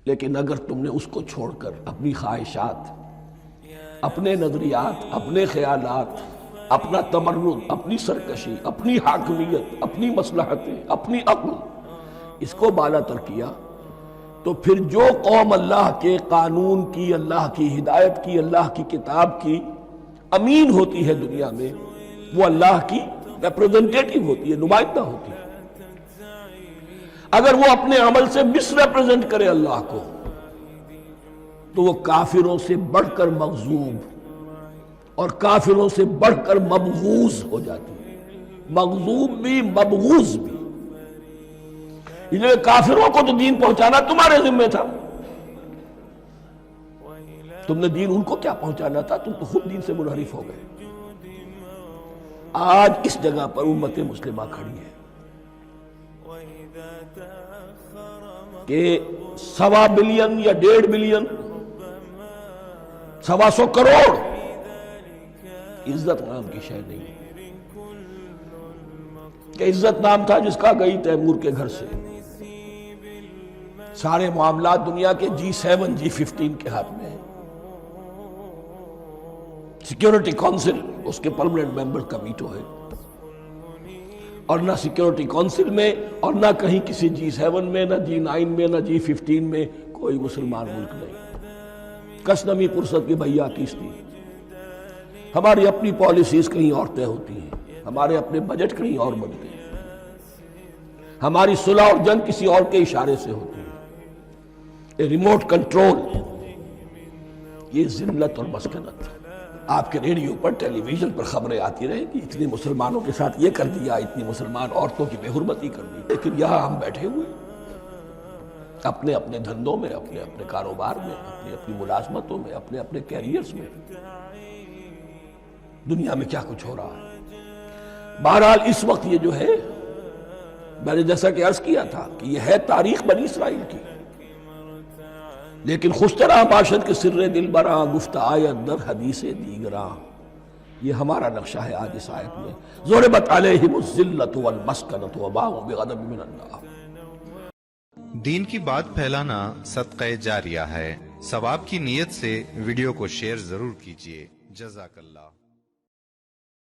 لیکن اگر تم نے اس کو چھوڑ کر اپنی خواہشات، اپنے نظریات، اپنے خیالات، اپنا تمرد، اپنی سرکشی، اپنی حاکمیت، اپنی مصلحتیں، اپنی عقل، اس کو بالا تر کیا، تو پھر جو قوم اللہ کے قانون کی، اللہ کی ہدایت کی، اللہ کی کتاب کی امین ہوتی ہے دنیا میں، وہ اللہ کی ریپریزنٹیٹیو ہوتی ہے، نمائندہ ہوتی ہے۔ اگر وہ اپنے عمل سے مس ریپریزنٹ کرے اللہ کو، تو وہ کافروں سے بڑھ کر مغضوب اور کافروں سے بڑھ کر مبغوض ہو جاتی ہے، مغضوب بھی مبغوض بھی۔ کافروں کو تو دین پہنچانا تمہارے ذمہ تھا، تم نے دین ان کو کیا پہنچانا تھا، تم تو خود دین سے منحرف ہو گئے۔ آج اس جگہ پر امت مسلمہ کھڑی ہے کہ 1.25 بلین یا 1.5 بلین، 125 کروڑ عزت نام کی شے نہیں ہے، کہ عزت نام تھا جس کا گئی تیمور کے گھر سے، سارے معاملات دنیا کے G7 G15 کے ہاتھ میں ہیں، سیکیورٹی کونسل اس کے پرماننٹ ممبر کا ویٹو ہے، اور نہ سیکیورٹی کونسل میں اور نہ کہیں کسی G7 میں، نہ G9 میں، نہ G15 میں کوئی مسلمان ملک نہیں۔ کسنمی پرست کی بھیا کیستی، ہماری اپنی پالیسیز کہیں اور طے ہوتی ہیں، ہمارے اپنے بجٹ کہیں اور بنتے ہیں، ہماری صلح اور جنگ کسی اور کے اشارے سے ہوتی ہے، ریموٹ کنٹرول، یہ ذلت اور مسکنت۔ آپ کے ریڈیو پر، ٹیلی ویژن پر خبریں آتی رہیں کہ اتنے مسلمانوں کے ساتھ یہ کر دیا، اتنی مسلمان عورتوں کی بے حرمتی کر دی، لیکن یہاں ہم بیٹھے ہوئے اپنے اپنے دھندوں میں، اپنے اپنے کاروبار میں، اپنی اپنی ملازمتوں میں، اپنے اپنے کیریئرز میں، دنیا میں کیا کچھ ہو رہا ہے۔ بہرحال اس وقت یہ جو ہے، میں نے جیسا کہ عرض کیا تھا کہ یہ ہے تاریخ بنی اسرائیل کی، لیکن خوشترا باشد کے سر دل براں، گفت آیت در حدیث دیگراں، یہ ہمارا نقشہ ہے آج اس آیت میں۔ ضربت علیہم الذلۃ والمسکنۃ وباءوا بغضب من اللہ۔ دین کی بات پھیلانا صدقہ جاریہ ہے، ثواب کی نیت سے ویڈیو کو شیئر ضرور کیجیے۔ جزاک اللہ۔